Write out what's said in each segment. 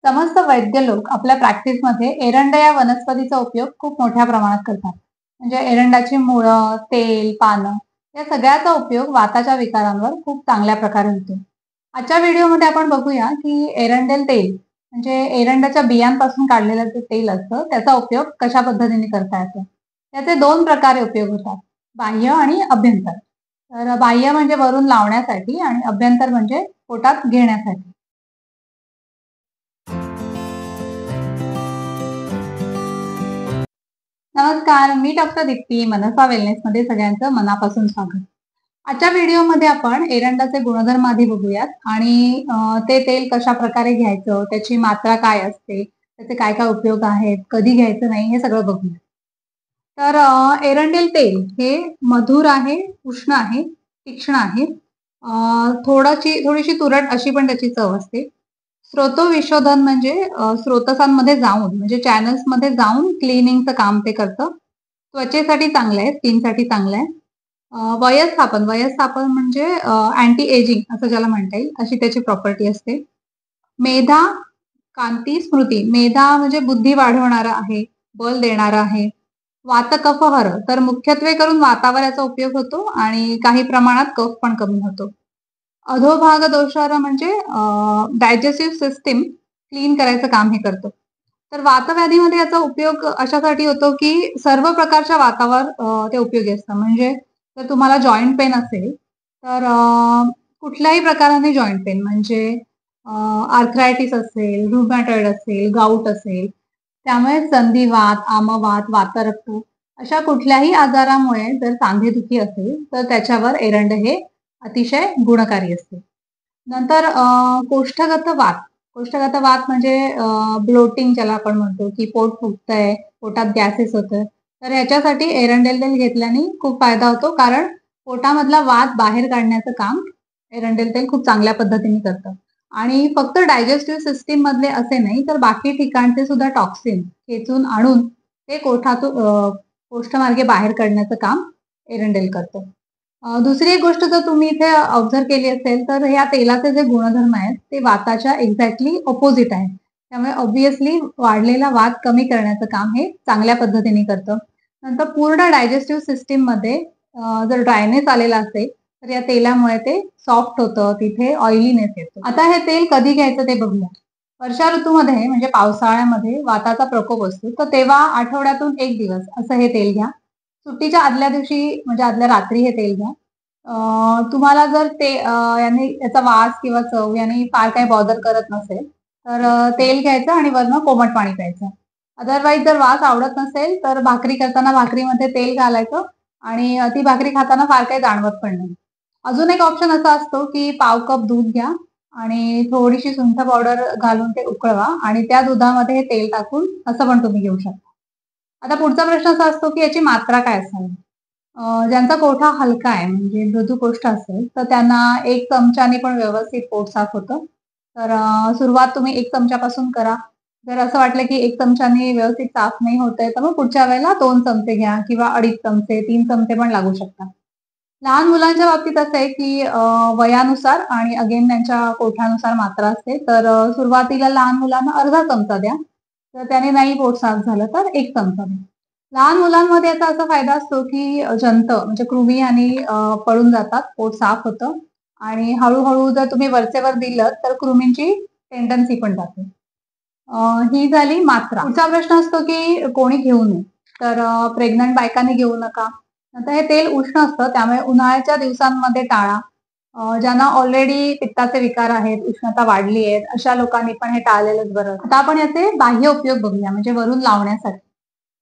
समस्त वैद्य लोक आपल्या प्रॅक्टिसमध्ये एरंड या वनस्पतीचा उपयोग खूप मोठ्या प्रमाणात करतात. म्हणजे एरंडाची मुळं, तेल, पानं या सगळ्याचा उपयोग वाताच्या विकारांवर खूप चांगल्या प्रकारे होतो. आजच्या व्हिडिओमध्ये आपण बघूया की एरंडेल तेल म्हणजे एरंडाच्या बियांपासून काढलेलं जे तेल असतं त्याचा उपयोग कशा पद्धतीने करता येतो. त्याचे दोन प्रकारे उपयोग होतात, बाह्य आणि अभ्यंतर. तर बाह्य म्हणजे वरून लावण्यासाठी आणि अभ्यंतर म्हणजे पोटात घेण्यासाठी. नमस्कार, मी डॉक्टर दीप्ती मनसा वेलनेसमध्ये सगळ्यांचं मनापासून स्वागत. आजच्या व्हिडिओमध्ये आपण एरंडाचे गुणधर्म आधी बघूयात आणि ते तेल कशा प्रकारे घ्यायचं, त्याची मात्रा काय असते, त्याचे काय काय उपयोग आहेत, कधी घ्यायचं नाही हे सगळं बघूया. तर एरंडेल तेल हे मधुर आहे, उष्ण आहे, तीक्ष्ण आहे. थोडीशी तुरट अशी पण त्याची चव असते. स्रोतोविशोधन म्हणजे स्रोतसांमध्ये जाऊन म्हणजे चॅनल्समध्ये जाऊन क्लिनिंगचं काम ते करतं. त्वचेसाठी चांगलं आहे, स्किनसाठी चांगलं आहे. वयस्थापन म्हणजे अँटी एजिंग असं ज्याला म्हणता येईल, अशी त्याची प्रॉपर्टी असते. मेधा, कांती, स्मृती. मेधा म्हणजे बुद्धी वाढवणारा आहे, बल देणारा आहे. वात कफहर तर मुख्यत्वे करून वातावर याचा उपयोग होतो आणि काही प्रमाणात कफ पण कमी होतो. अधोभाग दोषार म्हणजे डायजेस्टिव्ह सिस्टीम क्लीन करायचं काम हे करतो. तर वातव्याधीमध्ये याचा उपयोग अशासाठी होतो, की सर्व प्रकारच्या वातावर ते उपयोगी असतं. म्हणजे जर तुम्हाला जॉइंट पेन असेल, तर कुठल्याही प्रकाराने जॉइंट पेन म्हणजे आर्थरायटिस असेल, रुमॅटॉइड असेल, गाऊट असेल, त्यामुळे संधिवात, आमवात, वातरक्त अशा कुठल्याही आजारामुळे जर सांधेदुखी असेल, तर त्याच्यावर एरंड हे अतिशय गुणकारी असते. नंतर कोष्ठगत वात. कोष्ठगत वात म्हणजे ब्लोटिंग ज्याला आपण म्हणतो, की पोट फुगतंय, पोटात गॅसेस होतोय. तर ह्याच्यासाठी एरंडेल तेल घेतल्याने खूप फायदा होतो. कारण पोटामधला वात बाहेर काढण्याचं काम एरंडेल तेल खूप चांगल्या पद्धतीने करतं. आणि फक्त डायजेस्टिव्ह सिस्टम मधले असे नाही, तर बाकी ठिकाणचे सुद्धा टॉक्सिन खेचून आणून ते कोष्ठमार्गे बाहेर काढण्याचं काम एरंडेल करतं. दुसरी एक गोष्ट जर तुम्ही इथे ऑब्झर्व्ह केली असेल, तर ह्या तेलाचे जे गुणधर्म आहेत, ते वाताच्या एक्झॅक्टली अपोझिट आहेत. त्यामुळे ऑब्व्हियसली वाढलेला वात कमी करण्याचं काम हे चांगल्या पद्धतीने करतं. नंतर पूर्ण डायजेस्टिव्ह सिस्टममध्ये जर ड्रायनेस आलेला असेल, तर या तेलामुळे ते सॉफ्ट होतं, तिथे ऑइलीनेस येतो. आता हे तेल कधी घ्यायचं ते बघूया. वर्षा ऋतूमध्ये म्हणजे पावसाळ्यामध्ये वाताचा प्रकोप असतो, तर तेव्हा आठवड्यातून 1 दिवस असं हे तेल घ्या. सुट्टीच्या आदल्या दिवशी म्हणजे आदल्या रात्री हे तेल घ्या. तुम्हाला जर ते याने याचा वास किंवा चव याने फार काही बॉदर करत नसेल, तर तेल घ्यायचं आणि वरनं कोमट पाणी प्यायचं. अदरवाईज जर वास आवडत नसेल, तर भाकरी करताना भाकरीमध्ये तेल घालायचं आणि ती भाकरी खाताना फार काही जाणवत पण नाही. अजून एक ऑप्शन असा असतो, की पाव कप दूध घ्या आणि थोडीशी सुंठ पावडर घालून ते उकळवा आणि त्या दुधामध्ये हे तेल टाकून असं पण तुम्ही घेऊ शकता. आता पुढचा प्रश्न असा असतो, की याची मात्रा काय असावी? ज्यांचा कोठा हलका आहे म्हणजे मृदू कोष्ठ असेल, तर त्यांना 1 चमच्याने पण व्यवस्थित पोट साफ होतं. तर सुरुवात तुम्ही 1 चमच्यापासून करा. जर असं वाटलं, की 1 चमच्याने व्यवस्थित साफ नाही होतंय, तर मग पुढच्या वेळेला 2 चमचे घ्या किंवा 2.5 चमचे, 3 चमचे पण लागू शकतात. लहान मुलांच्या बाबतीत असं आहे, की वयानुसार आणि अगेन त्यांच्या कोठानुसार मात्रा असते. तर सुरुवातीला लहान मुलांना अर्धा चमचा द्या. तर त्याने नाही पोट साफ झालं तर 1 चमचा द्या. लहान मुलांमध्ये याचा असा फायदा असतो, की जंत म्हणजे कृमी आणि पळून जातात, पोट साफ होतं आणि हळू जर तुम्ही वरचेवर दिलत, तर कृमींची टेंडन्सी पण जाते. ही झाली मात्रा. पुढचा प्रश्न असतो, की कोणी घेऊ नये. तर प्रेग्नंट बायकांनी घेऊ नका. नंतर हे तेल उष्ण असतं, त्यामुळे उन्हाळ्याच्या दिवसांमध्ये टाळा. ज्यांना ऑलरेडी पित्ताचे विकार आहेत, उष्णता वाढली आहे, अशा लोकांनी पण हे टाळलेलंच बरं. आता आपण याचे बाह्य उपयोग बघूया, म्हणजे वरून लावण्यासाठी.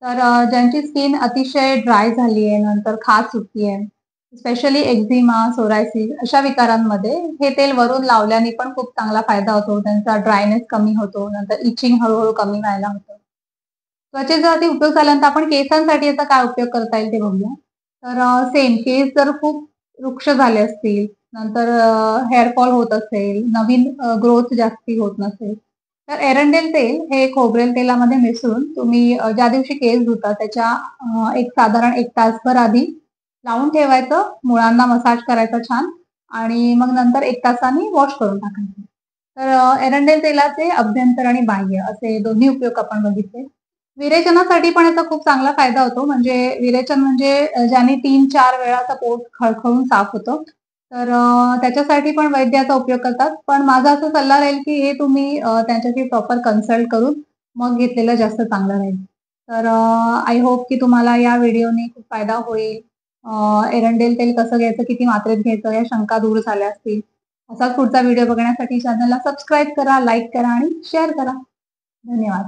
तर ज्यांची स्किन अतिशय ड्राय झाली आहे, नंतर खाज सुटली आहे, स्पेशली एक्झिमा, सोरायसिस अशा विकारांमध्ये हे तेल वरून लावल्याने पण खूप चांगला फायदा होतो. त्यांचा ड्रायनेस कमी होतो, नंतर इचिंग हळू कमी व्हायला होतं. त्वचेसाठी उपयोग झाल्यानंतर आपण केसांसाठी याचा काय उपयोग करता येईल ते बघूया. तर सेम केस जर खूप रुक्ष झाले असतील, नंतर हेअर फॉल होत असेल, नवीन ग्रोथ जास्ती होत नसेल, तर एरंडेल तेल हे खोबरेल तेलामध्ये मिसळून तुम्ही ज्या दिवशी केस धुता त्याच्या एक साधारण 1 तासभर आधी लावून ठेवायचं, मुळांना मसाज करायचा छान आणि मग नंतर 1 तासाने वॉश करून टाकायचं. तर एरंडेल तेलाचे अभ्यंतर आणि बाह्य असे दोन्ही उपयोग आपण बघितले. विरेचनासाठी पण याचा खूप चांगला फायदा होतो. म्हणजे विरेचन म्हणजे ज्याने 3-4 वेळा असं पोट खळखळून साफ होतं. तर त्याच्यासाठी पण वैद्य याचा उपयोग करतात. पण माझा असा सल्ला राहील, की हे तुम्ही त्यांच्याशी प्रॉपर कन्सल्ट करून मग घेतलेलं जास्त चांगलं राहील. तर आय होप की तुम्हाला या व्हिडिओने खूप फायदा होईल. एरंडेल तेल कसं घ्यायचं, किती मात्रेत घ्यायचं या शंका दूर झाल्या असतील. असाच पुढचा व्हिडिओ बघण्यासाठी चॅनलला सबस्क्राईब करा, लाईक करा आणि शेअर करा. धन्यवाद.